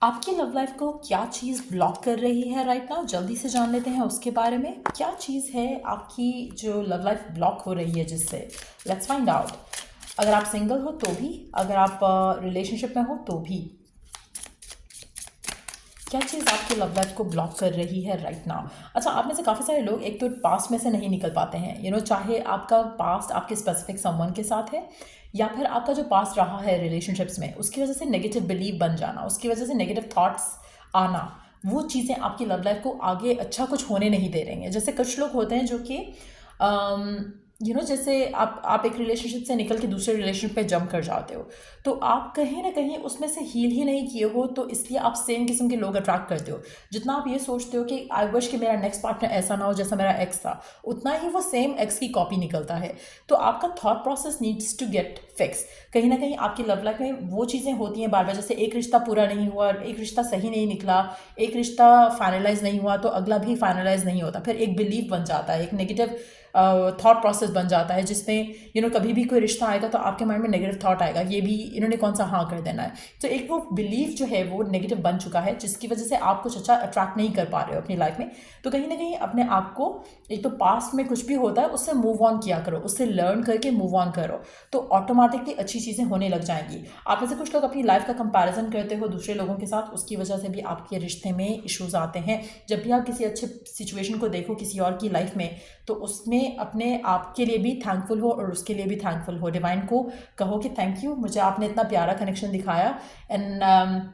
आपकी love life को क्या चीज़ ब्लॉक कर रही है राइट नाउ? जल्दी से जान लेते हैं उसके बारे में। क्या चीज़ है आपकी जो लव लाइफ ब्लॉक हो रही है जिससे? Let's find out. अगर आप सिंगल हो तो भी, अगर आप रिलेशनशिप में हो तो भी, क्या चीज़ आपकी लव लाइफ को ब्लॉक कर रही है राइट नाउ? अच्छा, आप में से काफ़ी सारे लोग एक तो पास्ट में से नहीं निकल पाते हैं, चाहे आपका पास्ट आपके स्पेसिफिक समवन के साथ है या फिर आपका जो पास्ट रहा है रिलेशनशिप्स में, उसकी वजह से नेगेटिव बिलीव बन जाना, उसकी वजह से नेगेटिव थॉट्स आना, वो चीज़ें आपकी लव लाइफ को आगे अच्छा कुछ होने नहीं दे रही हैं। जैसे कुछ लोग होते हैं जो कि जैसे आप एक रिलेशनशिप से निकल के दूसरे रिलेशनशिप पे जंप कर जाते हो, तो आप कहीं ना कहीं उसमें से हील ही नहीं किए हो, तो इसलिए आप सेम किस्म के लोग अट्रैक्ट करते हो। जितना आप ये सोचते हो कि आई विश कि मेरा नेक्स्ट पार्टनर ऐसा ना हो जैसा मेरा एक्स था, उतना ही वो सेम एक्स की कॉपी निकलता है। तो आपका thought process needs to get fix. कहीं ना कहीं आपकी लव लाइफ में वो चीज़ें होती हैं बार बार, जैसे एक रिश्ता पूरा नहीं हुआ, एक रिश्ता सही नहीं निकला, एक रिश्ता फाइनलाइज नहीं हुआ तो अगला भी फाइनलाइज नहीं होता, फिर एक बिलीव बन जाता है, एक नेगेटिव थॉट प्रोसेस बन जाता है, जिसमें कभी भी कोई रिश्ता आएगा तो आपके माइंड में नेगेटिव थॉट आएगा, ये भी इन्होंने कौन सा हाँ कर देना है। तो एक वो बिलीव जो है वो नेगेटिव बन चुका है, जिसकी वजह से आप कुछ अच्छा अट्रैक्ट नहीं कर पा रहे हो अपनी लाइफ में। तो कहीं ना कहीं अपने आप को, एक तो पास्ट में कुछ भी होता है उससे मूव ऑन किया करो, उससे लर्न करके मूव ऑन करो, तो ऑटोमेटिकली अच्छी चीज़ें होने लग जाएंगी। आप में से कुछ लोग अपनी लाइफ का कंपैरिजन करते हो दूसरे लोगों के साथ, उसकी वजह से भी आपके रिश्ते में इश्यूज आते हैं। जब भी आप किसी अच्छे सिचुएशन को देखो किसी और की लाइफ में, तो उसमें अपने आप के लिए भी थैंकफुल हो और उसके लिए भी थैंकफुल हो। डिवाइन को कहो कि थैंक यू, मुझे आपने इतना प्यारा कनेक्शन दिखाया, एंड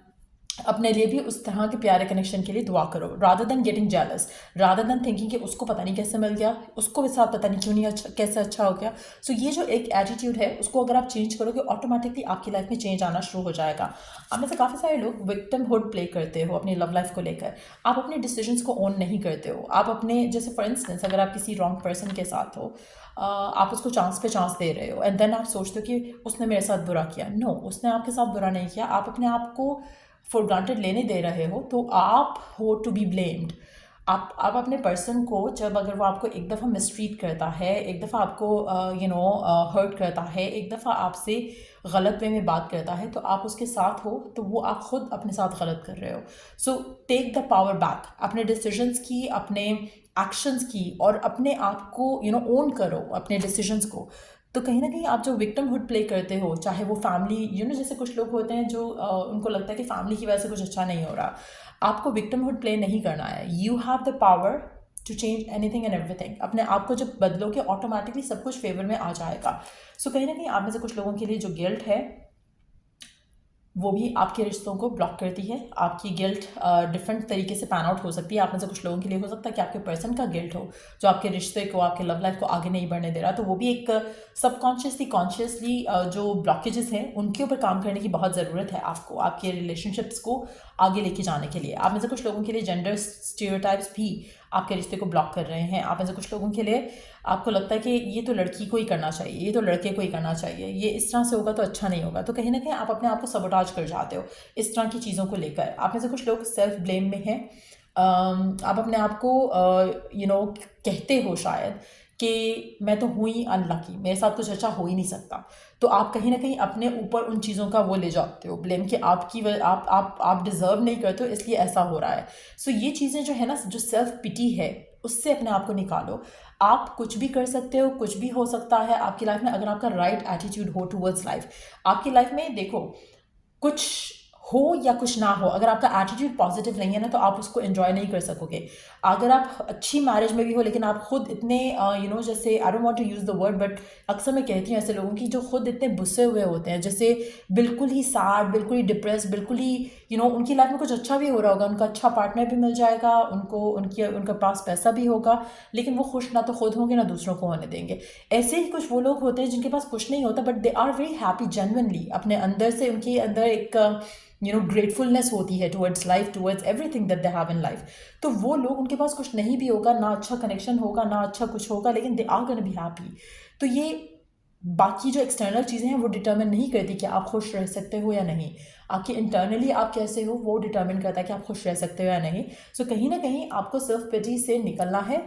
अपने लिए भी उस तरह के प्यारे कनेक्शन के लिए दुआ करो, rather than getting jealous, rather than thinking कि उसको पता नहीं कैसे मिल गया, उसको भी साथ पता नहीं क्यों नहीं अच्छा, कैसे अच्छा हो गया। सो ये जो एक एटीट्यूड है उसको अगर आप चेंज करोगे, ऑटोमेटिकली आपकी लाइफ में चेंज आना शुरू हो जाएगा। आप में से काफ़ी सारे लोग विक्टिमहुड प्ले करते हो अपनी लव लाइफ को लेकर। आप अपने डिसीजंस को ओन नहीं करते हो। आप अपने, जैसे फॉर इंस्टेंस अगर आप किसी रॉन्ग पर्सन के साथ हो, आप उसको चांस पे चांस दे रहे हो, एंड देन आप सोचते हो कि उसने मेरे साथ बुरा किया। नो, उसने आपके साथ बुरा नहीं किया, आप अपने आप को फॉर ग्रांटेड लेने दे रहे हो, तो आप हो टू बी ब्लेम्ड। आप अपने पर्सन को, जब अगर वो आपको एक दफ़ा मिसट्रीट करता है, एक दफ़ा आपको हर्ट करता है, एक दफ़ा आपसे गलत वे में बात करता है, तो आप उसके साथ हो तो वो आप खुद अपने साथ गलत कर रहे हो। So take the power back, अपने डिसीजंस की, अपने एक्शंस की, और अपने आप को ओन करो अपने डिसीजंस को। तो कहीं ना कहीं आप जो विक्टिमहुड प्ले करते हो, चाहे वो फैमिली, जैसे कुछ लोग होते हैं जो उनको लगता है कि फैमिली की वजह से कुछ अच्छा नहीं हो रहा, आपको विक्टिमहुड प्ले नहीं करना है। You have the power to change anything and everything. अपने आप को जब बदलोगे, ऑटोमेटिकली सब कुछ फेवर में आ जाएगा। सो कहीं ना कहीं आप में से कुछ लोगों के लिए जो गिल्ट है, वो भी आपके रिश्तों को ब्लॉक करती है। आपकी गिल्ट डिफरेंट तरीके से पैन आउट हो सकती है। आप में से कुछ लोगों के लिए हो सकता है कि आपके पर्सन का गिल्ट हो, जो आपके रिश्ते को, आपके लव लाइफ को आगे नहीं बढ़ने दे रहा। तो वो भी एक सबकॉन्शियसली कॉन्शियसली जो ब्लॉकेजेस हैं उनके ऊपर काम करने की बहुत ज़रूरत है आपको, आपके रिलेशनशिप्स को आगे लेके जाने के लिए। आप में से कुछ लोगों के लिए जेंडर स्टीरियोटाइप्स भी आपके रिश्ते को ब्लॉक कर रहे हैं। आप में से कुछ लोगों के लिए आपको लगता है कि ये तो लड़की को ही करना चाहिए, ये तो लड़के को ही करना चाहिए, ये इस तरह से होगा तो अच्छा नहीं होगा। तो कहीं ना कहीं आप अपने आप को सबोटाज कर जाते हो इस तरह की चीज़ों को लेकर। आप में से कुछ लोग सेल्फ ब्लेम में हैं। आप अपने आप को कहते हो शायद कि मैं तो हुई अनलकी, मेरे साथ कुछ अच्छा हो ही नहीं सकता। तो आप कहीं ना कहीं अपने ऊपर उन चीज़ों का वो ले जाते हो ब्लेम, कि आप डिज़र्व नहीं करते हो इसलिए ऐसा हो रहा है। सो ये चीज़ें जो है ना, जो सेल्फ पिटी है, उससे अपने आप को निकालो। आप कुछ भी कर सकते हो, कुछ भी हो सकता है आपकी लाइफ में, अगर आपका राइट एटीट्यूड हो टूवर्ड्स लाइफ। आपकी लाइफ में देखो, कुछ हो या कुछ ना हो, अगर आपका एटीट्यूड पॉजिटिव नहीं है ना, तो आप उसको एंजॉय नहीं कर सकोगे। अगर आप अच्छी मैरिज में भी हो, लेकिन आप खुद इतने जैसे, I don't want to use the word, but अक्सर मैं कहती हूँ ऐसे लोगों की जो खुद इतने बुस्से हुए होते हैं, जैसे बिल्कुल ही सैड, बिल्कुल ही डिप्रेस, बिल्कुल ही उनकी लाइफ में कुछ अच्छा भी हो रहा होगा, उनका अच्छा पार्टनर भी मिल जाएगा उनको, उनके पास पैसा भी होगा, लेकिन वो खुश ना तो खुद होंगे ना दूसरों को होने देंगे। ऐसे ही कुछ वो लोग होते हैं जिनके पास कुछ नहीं होता, but they are very happy genuinely, अपने अंदर से उनके अंदर एक ग्रेटफुलनेस होती है towards life, towards everything that they have in life. तो वो लोग, उनके पास कुछ नहीं भी होगा, ना अच्छा कनेक्शन होगा, ना अच्छा कुछ होगा, लेकिन they are gonna be happy. तो ये बाकी जो एक्सटर्नल चीज़ें हैं वो डिटर्मिन नहीं करती कि आप खुश रह सकते हो या नहीं। आपके इंटरनली आप कैसे हो वो डिटर्मिन करता है कि आप खुश रह सकते हो या नहीं। सो कहीं ना कहीं आपको सेल्फ पिटी से निकलना है,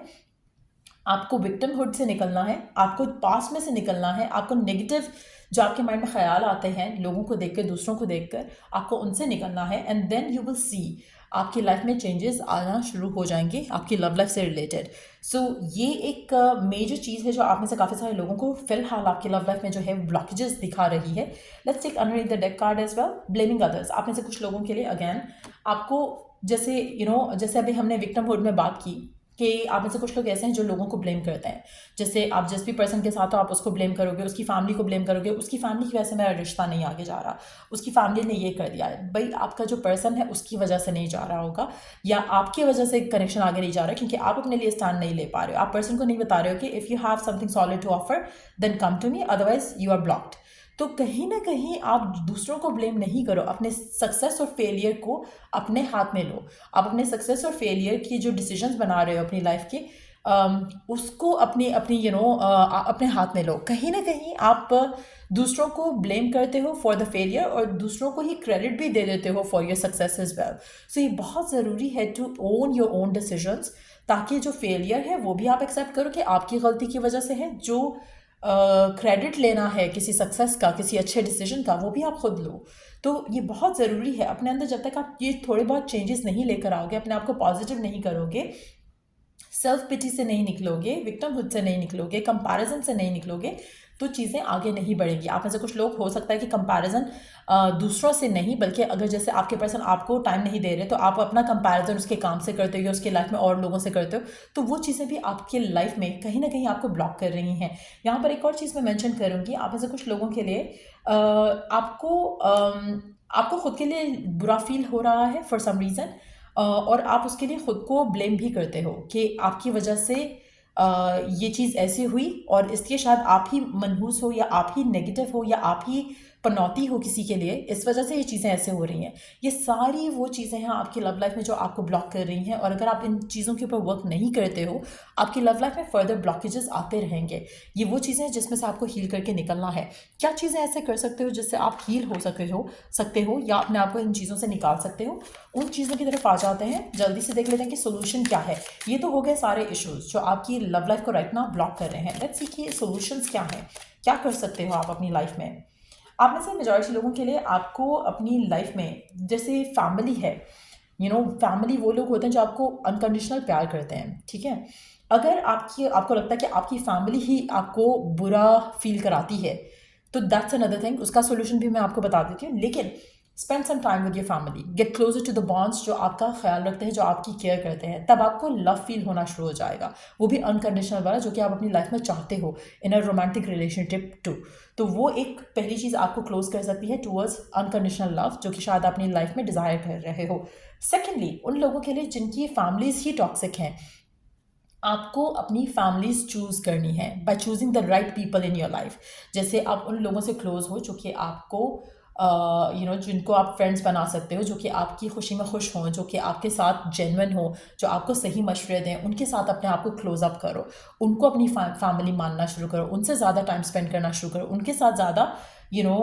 आपको विक्टिमहुड से निकलना है, आपको पास में से निकलना है, आपको नेगेटिव जो आपके माइंड में ख्याल आते हैं लोगों को देखकर, दूसरों को देखकर, आपको उनसे निकलना है and then you will see आपकी लाइफ में चेंजेस आना शुरू हो जाएंगे आपकी लव लाइफ से रिलेटेड। सो ये एक मेजर चीज़ है जो आप में से काफ़ी सारे लोगों को फिलहाल आपकी लव लाइफ में जो है ब्लॉकेजेस दिखा रही है। Let's take underneath the deck card as well, blaming others. आप में से कुछ लोगों के लिए अगेन आपको जैसे जैसे अभी हमने विक्टिमहुड में बात की कि आप में से कुछ लोग ऐसे हैं जो लोगों को ब्लेम करते हैं। जैसे आप जिस भी पर्सन के साथ हो आप उसको ब्लेम करोगे, उसकी फैमिली को ब्लेम करोगे, उसकी फैमिली की वजह से मेरा रिश्ता नहीं आगे जा रहा, उसकी फैमिली ने ये कर दिया है। भाई आपका जो पर्सन है उसकी वजह से नहीं जा रहा होगा, या आपकी वजह से कनेक्शन आगे नहीं जा रहा है क्योंकि आप अपने लिए स्टैंड नहीं ले पा रहे हो। आप पर्सन को नहीं बता रहे हो कि if you have something solid to offer then come to me, otherwise you are blocked. तो कहीं ना कहीं आप दूसरों को ब्लेम नहीं करो, अपने सक्सेस और फेलियर को अपने हाथ में लो। आप अपने सक्सेस और फेलियर की जो डिसीजंस बना रहे हो अपनी लाइफ के, उसको अपनी अपनी अपने हाथ में लो। कहीं ना कहीं आप दूसरों को ब्लेम करते हो फॉर द फेलियर और दूसरों को ही क्रेडिट भी दे देते हो for your success as well. So ये बहुत ज़रूरी है to own your own decisions, ताकि जो फेलियर है वो भी आप एक्सेप्ट करो कि आपकी गलती की वजह से है, जो क्रेडिट लेना है किसी सक्सेस का, किसी अच्छे डिसीजन का, वो भी आप खुद लो। तो ये बहुत ज़रूरी है अपने अंदर। जब तक आप ये थोड़े बहुत चेंजेस नहीं लेकर आओगे, अपने आप को पॉजिटिव नहीं करोगे, सेल्फ पिटी से नहीं निकलोगे, विक्टिमहुड से नहीं निकलोगे, कंपैरिजन से नहीं निकलोगे, तो चीज़ें आगे नहीं बढ़ेंगी। आप में से कुछ लोग हो सकता है कि कंपैरिजन दूसरों से नहीं, बल्कि अगर जैसे आपके पर्सन आपको टाइम नहीं दे रहे तो आप अपना कंपैरिजन उसके काम से करते हो या उसके लाइफ में और लोगों से करते हो, तो वो चीज़ें भी आपके लाइफ में कहीं ना कहीं आपको ब्लॉक कर रही हैं। यहाँ पर एक और चीज़ मैं मेंशन करूँगी, आप में से कुछ लोगों के लिए आपको खुद के लिए बुरा फील हो रहा है फॉर सम रीज़न, और आप उसके लिए खुद को ब्लेम भी करते हो कि आपकी वजह से ये चीज़ ऐसे हुई और इसलिए शायद आप ही मनहूस हो या आप ही नेगेटिव हो या आप ही पनौती हो किसी के लिए, इस वजह से ये चीज़ें ऐसे हो रही हैं। ये सारी वो चीज़ें हैं आपकी लव लाइफ में जो आपको ब्लॉक कर रही हैं, और अगर आप इन चीज़ों के ऊपर वर्क नहीं करते हो, आपकी लव लाइफ में फर्दर ब्लॉकेजेस आते रहेंगे। ये वो चीज़ें हैं जिसमें से आपको हील करके निकलना है। क्या चीज़ें ऐसे कर सकते हो जिससे आप हील हो सकते हो या अपने आप को इन चीज़ों से निकाल सकते हो? उन चीज़ों की तरफ आ जाते हैं, जल्दी से देख लेते हैं कि सोल्यूशन क्या है। ये तो हो गए सारे इश्यूज जो आपकी लव लाइफ को राइट नाउ ब्लॉक कर रहे हैं। लेट्स सी कि सोल्यूशंस क्या हैं, क्या कर सकते हो आप अपनी लाइफ में। आप में से मेजॉरिटी लोगों के लिए आपको अपनी लाइफ में, जैसे फैमिली है, फैमिली वो लोग होते हैं जो आपको अनकंडीशनल प्यार करते हैं, ठीक है। अगर आपको लगता है कि आपकी फैमिली ही आपको बुरा फील कराती है, तो दैट्स अनदर थिंग, उसका सोल्यूशन भी मैं आपको बता देती हूँ। लेकिन spend some time with your family, get closer to the bonds जो आपका ख्याल रखते हैं, जो आपकी केयर करते हैं, तब आपको लव फील होना शुरू हो जाएगा, वो भी अनकंडीशनल वाला, जो कि आप अपनी लाइफ में चाहते हो इन अ रोमांटिक रिलेशनशिप टू। तो वो एक पहली चीज़ आपको क्लोज कर सकती है टूवर्ड्स अनकंडीशनल लव, जो कि शायद अपनी लाइफ में डिज़ायर कर रहे हो। सेकेंडली, उन लोगों के लिए जिनकी फैमिलीज ही टॉक्सिक हैं, आपको अपनी फैमिलीज चूज़ करनी है by choosing the right people in your life. जैसे आप उन लोगों से क्लोज हो जो कि आपको जिनको आप फ्रेंड्स बना सकते हो, जो कि आपकी खुशी में खुश हों, जो कि आपके साथ जेन्युइन हो, जो आपको सही मशवरे दें, उनके साथ अपने आप को क्लोज अप करो, उनको अपनी फैमिली मानना शुरू करो, उनसे ज़्यादा टाइम स्पेंड करना शुरू करो, उनके साथ ज़्यादा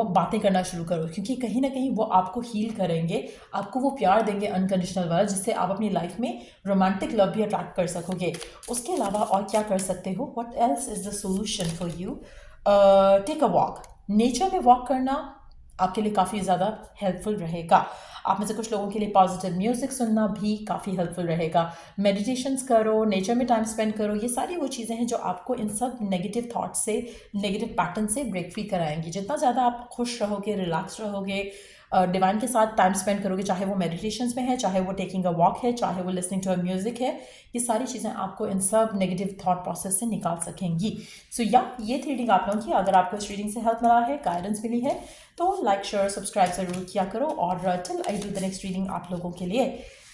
बातें करना शुरू करो, क्योंकि कहीं ना कहीं वो आपको हील करेंगे, आपको वो प्यार देंगे अनकंडीशनल वाला, जिससे आप अपनी लाइफ में रोमांटिक लव भी अट्रैक्ट कर सकोगे। उसके अलावा और क्या कर सकते हो, what else is the solution for you? Take a walk. Nature में वॉक करना आपके लिए काफ़ी ज़्यादा हेल्पफुल रहेगा। आप में से कुछ लोगों के लिए पॉजिटिव म्यूज़िक सुनना भी काफ़ी हेल्पफुल रहेगा। मेडिटेशंस करो, नेचर में टाइम स्पेंड करो, ये सारी वो चीज़ें हैं जो आपको इन सब नेगेटिव थॉट्स से, नेगेटिव पैटर्न से ब्रेक फ्री कराएंगी। जितना ज़्यादा आप खुश रहोगे, रिलैक्स रहोगे, डिवाइन के साथ टाइम स्पेंड करोगे, चाहे वो मेडिटेशंस में है, चाहे वो टेकिंग अ वॉक है, चाहे वो लिसनिंग टू अ म्यूज़िक है, ये सारी चीज़ें आपको इन सब नेगेटिव थॉट प्रोसेस से निकाल सकेंगी। सो ये थी रीडिंग आप लोगों की। अगर आपको इस रीडिंग से हेल्प मिला है, गाइडेंस मिली है, तो लाइक, शेयर, सब्सक्राइब ज़रूर किया करो। और till I do the next reading आप लोगों के लिए,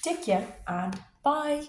टेक केयर एंड बाय।